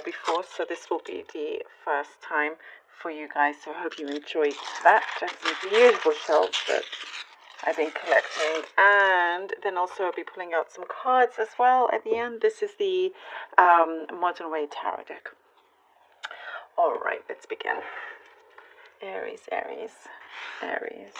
before, so this will be the first time for you guys. So I hope you enjoyed that. Just some beautiful shells that I've been collecting, and then also I'll be pulling out some cards as well at the end. This is the Modern Way Tarot deck. All right, let's begin. Aries, Aries, Aries.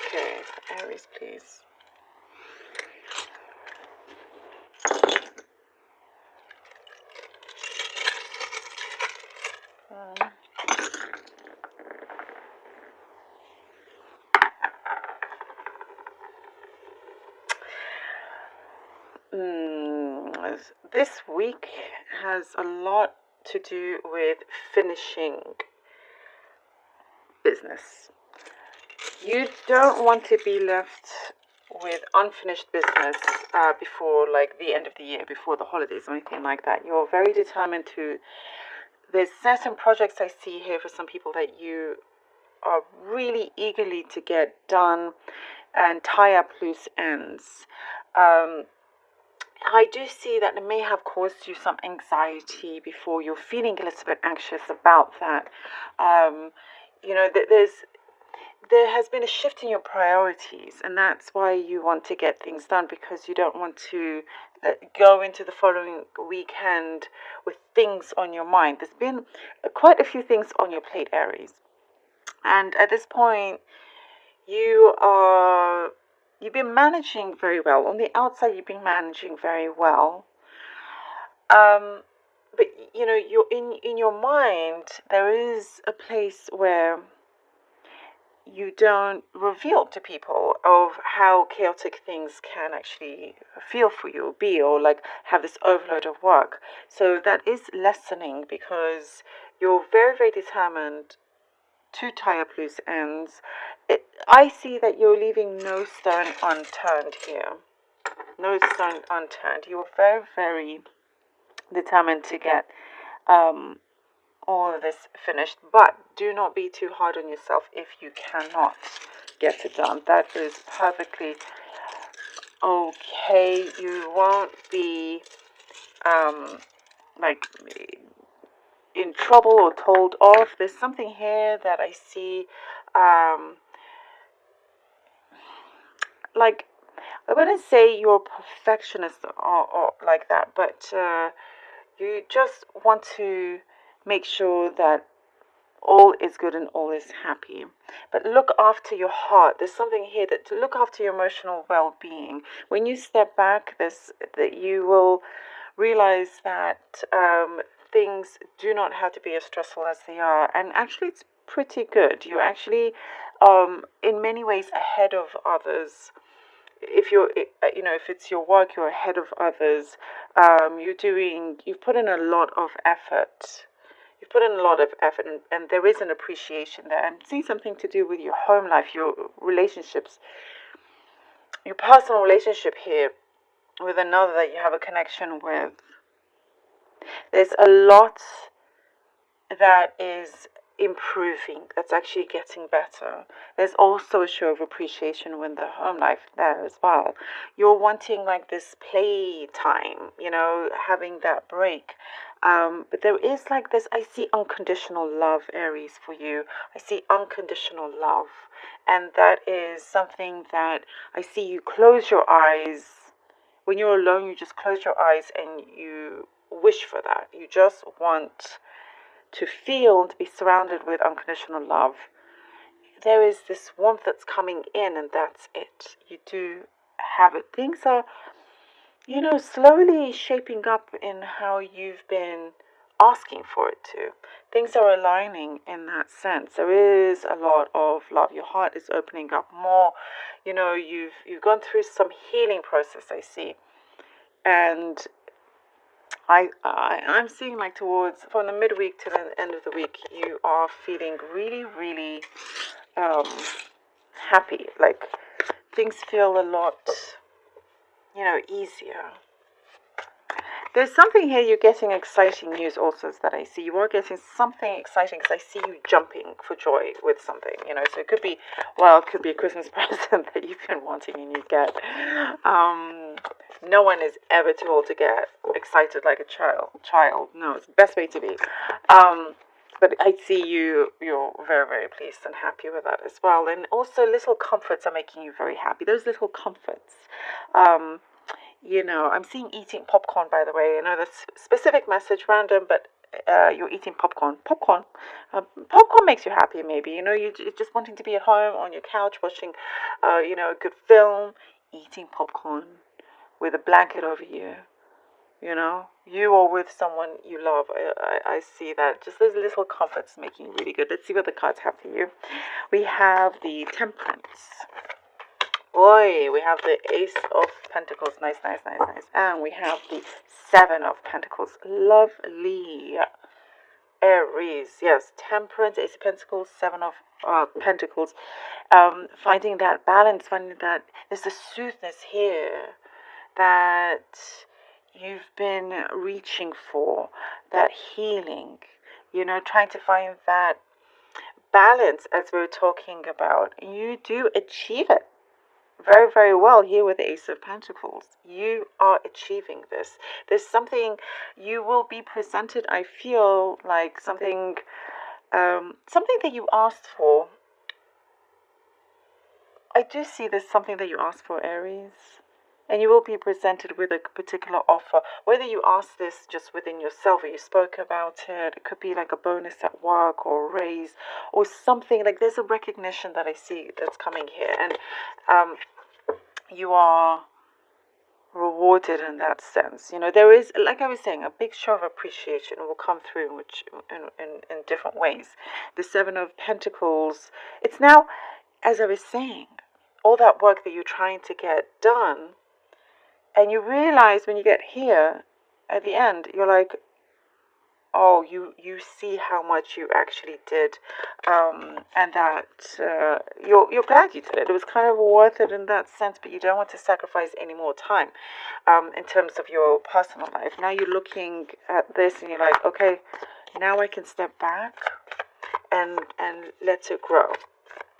Okay, Aries, please. This week has a lot to do with finishing business. You don't want to be left with unfinished business before like the end of the year, before the holidays or anything like that. You're very determined to. There's certain projects I see here for some people that you are really eagerly to get done and tie up loose ends. I do see that it may have caused you some anxiety before. You're feeling a little bit anxious about that. There has been a shift in your priorities, and that's why you want to get things done, because you don't want to go into the following weekend with things on your mind. There's been quite a few things on your plate, Aries, and at this point you've been managing very well. On the outside, you've been managing very well. But you're in your mind, there is a place where you don't reveal to people of how chaotic things can actually feel for you, be, or like have this overload of work. So that is lessening, because you're very, very determined to tie up loose ends. I see that you're leaving no stone unturned here. No stone unturned. You're very, very determined to get all of this finished, but do not be too hard on yourself if you cannot get it done. That is perfectly okay. You won't be like in trouble or told off. There's something here that I see like, I wouldn't say you're a perfectionist or like that, but you just want to make sure that all is good and all is happy. But look after your heart. There's something here that to look after your emotional well-being. When you step back, that you will realize that things do not have to be as stressful as they are, and actually it's pretty good. You're actually in many ways ahead of others. If it's your work, you're ahead of others. You've put in a lot of effort. You've put in a lot of effort, and there is an appreciation there. And see something to do with your home life, your relationships, your personal relationship here with another that you have a connection with. There's a lot that is improving, that's actually getting better. There's also a show of appreciation with the home life there as well. You're wanting like this play time, having that break. But there is like this, I see unconditional love, Aries, for you. I see unconditional love. And that is something that I see you close your eyes. When you're alone, you just close your eyes and you wish for that. You just want to feel and to be surrounded with unconditional love. There is this warmth that's coming in, and that's it. You do have it. Things are, slowly shaping up in how you've been asking for it to. Things are aligning in that sense. There is a lot of love. Your heart is opening up more. You've gone through some healing process, I see. And I'm seeing like towards from the midweek to the end of the week, you are feeling really, really happy. Like things feel a lot, easier. There's something here, you're getting exciting news also that I see. You are getting something exciting because I see you jumping for joy with something, So it could be a Christmas present that you've been wanting and you get. No one is ever too old to get excited like a child. No, it's the best way to be. But I see you're very, very pleased and happy with that as well. And also little comforts are making you very happy. Those little comforts. Um, I'm seeing eating popcorn, by the way. I know that's specific message, random, but you're eating popcorn. Popcorn makes you happy, maybe. You're just wanting to be at home on your couch watching, a good film, eating popcorn with a blanket over you. You or with someone you love. I see that. Just those little comforts making you really good. Let's see what the cards have for you. We have the Temperance. Oi, we have the Ace of Pentacles. Nice, nice, nice, nice. And we have the Seven of Pentacles. Lovely. Aries. Yes, Temperance, Ace of Pentacles, Seven of Pentacles. Finding that balance, finding that there's a soothness here that you've been reaching for, that healing, trying to find that balance as we were talking about. You do achieve it very, very well here with the Ace of Pentacles. You are achieving this. There's something you will be presented, I feel like something that you asked for. I do see there's something that you asked for, Aries. And you will be presented with a particular offer. Whether you ask this just within yourself or you spoke about it, it could be like a bonus at work or a raise or something. Like there's a recognition that I see that's coming here. And you are rewarded in that sense. There is, like I was saying, a big show of appreciation will come through in different ways. The Seven of Pentacles, it's now, as I was saying, all that work that you're trying to get done, and you realize when you get here at the end, you're like, oh, you see how much you actually did, and that you're glad you did it. It was kind of worth it in that sense, but you don't want to sacrifice any more time in terms of your personal life. Now you're looking at this and you're like, okay, now I can step back and let it grow.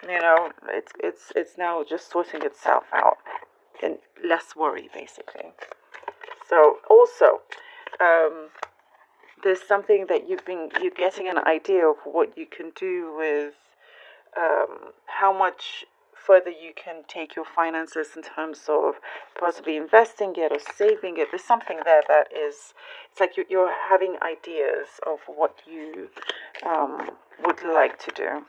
It's now just sorting itself out and less worry, basically. So also, there's something that you're getting an idea of what you can do with how much further you can take your finances in terms of possibly investing it or saving it. There's something there that is, it's like you're having ideas of what you would like to do.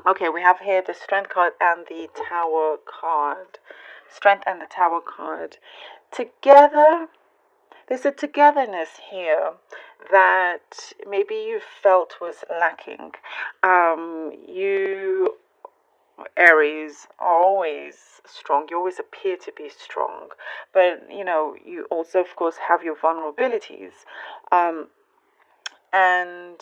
Okay, we have here the Strength card and the Tower card. Strength and the Tower card. Together, there's a togetherness here that maybe you felt was lacking. You, Aries, are always strong. You always appear to be strong. But, you also, of course, have your vulnerabilities. And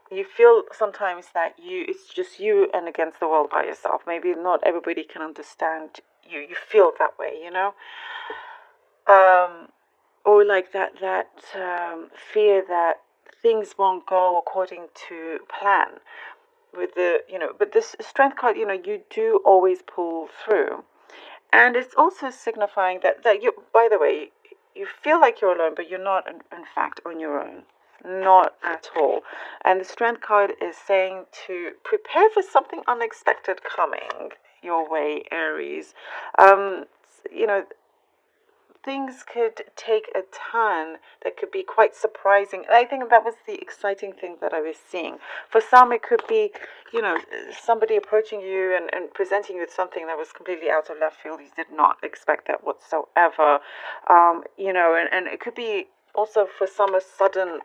you feel sometimes that it's just you and against the world by yourself. Maybe not everybody can understand you. You feel that way, or like that fear that things won't go according to plan. With but this Strength card, you do always pull through, and it's also signifying that you. By the way, you feel like you're alone, but you're not in fact on your own. Not at all. And the Strength card is saying to prepare for something unexpected coming your way, Aries. You know, things could take a turn that could be quite surprising. I think that was the exciting thing that I was seeing. For some, it could be, somebody approaching you and presenting you with something that was completely out of left field. You did not expect that whatsoever. And it could be also for some a sudden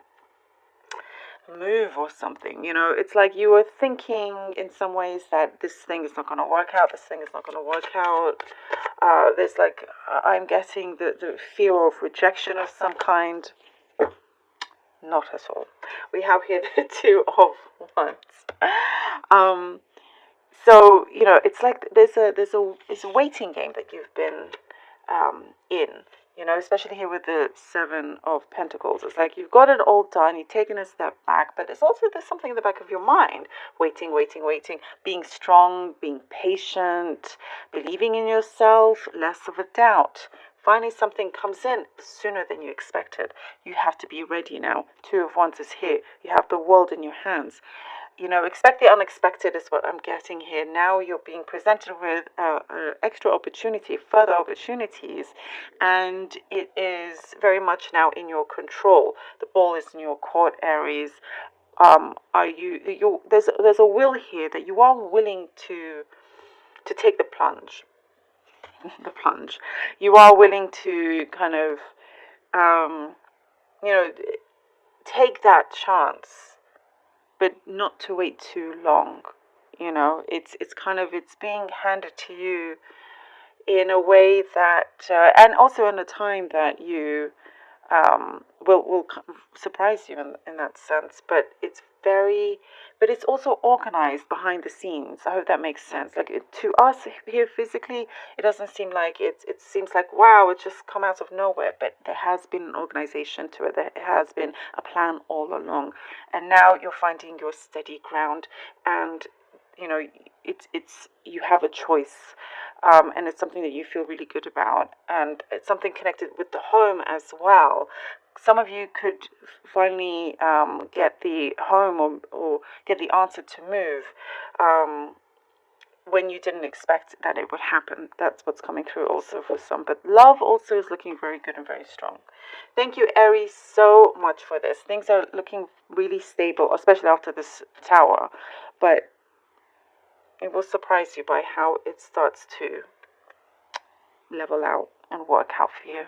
move or something. It's like you were thinking in some ways that this thing is not going to work out, this thing is not going to work out. There's like, I'm getting the fear of rejection of some kind. Not at all. We have here the Two of Wands. So it's like it's a waiting game that you've been in. You know, especially here with the Seven of Pentacles. It's like you've got it all done, you've taken a step back, but it's also there's something in the back of your mind. Waiting, waiting, waiting. Being strong, being patient, believing in yourself, less of a doubt. Finally, something comes in sooner than you expected. You have to be ready now. Two of Wands is here. You have the world in your hands. You know, expect the unexpected is what I'm getting here. Now you're being presented with extra opportunity, further opportunities, and it is very much now in your control. The ball is in your court, Aries. Are you? There's a will here that you are willing to take the plunge. The plunge. You are willing to kind of, you know, take that chance, but not to wait too long. You know, it's kind of it's being handed to you in a way that, and also in a time that you will surprise you in that sense. But it's also organized behind the scenes. I hope that makes sense. Like to us here physically, it doesn't seem like it seems like wow, it just come out of nowhere. But there has been an organization to it. There has been a plan all along, and now you're finding your steady ground, and you know it's you have a choice, and it's something that you feel really good about, and it's something connected with the home as well. Some of you could finally get the home, or get the answer to move, when you didn't expect that it would happen. That's what's coming through also for some. But love also is looking very good and very strong. Thank you, Aries, so much for this. Things are looking really stable, especially after this tower. But it will surprise you by how it starts to level out and work out for you.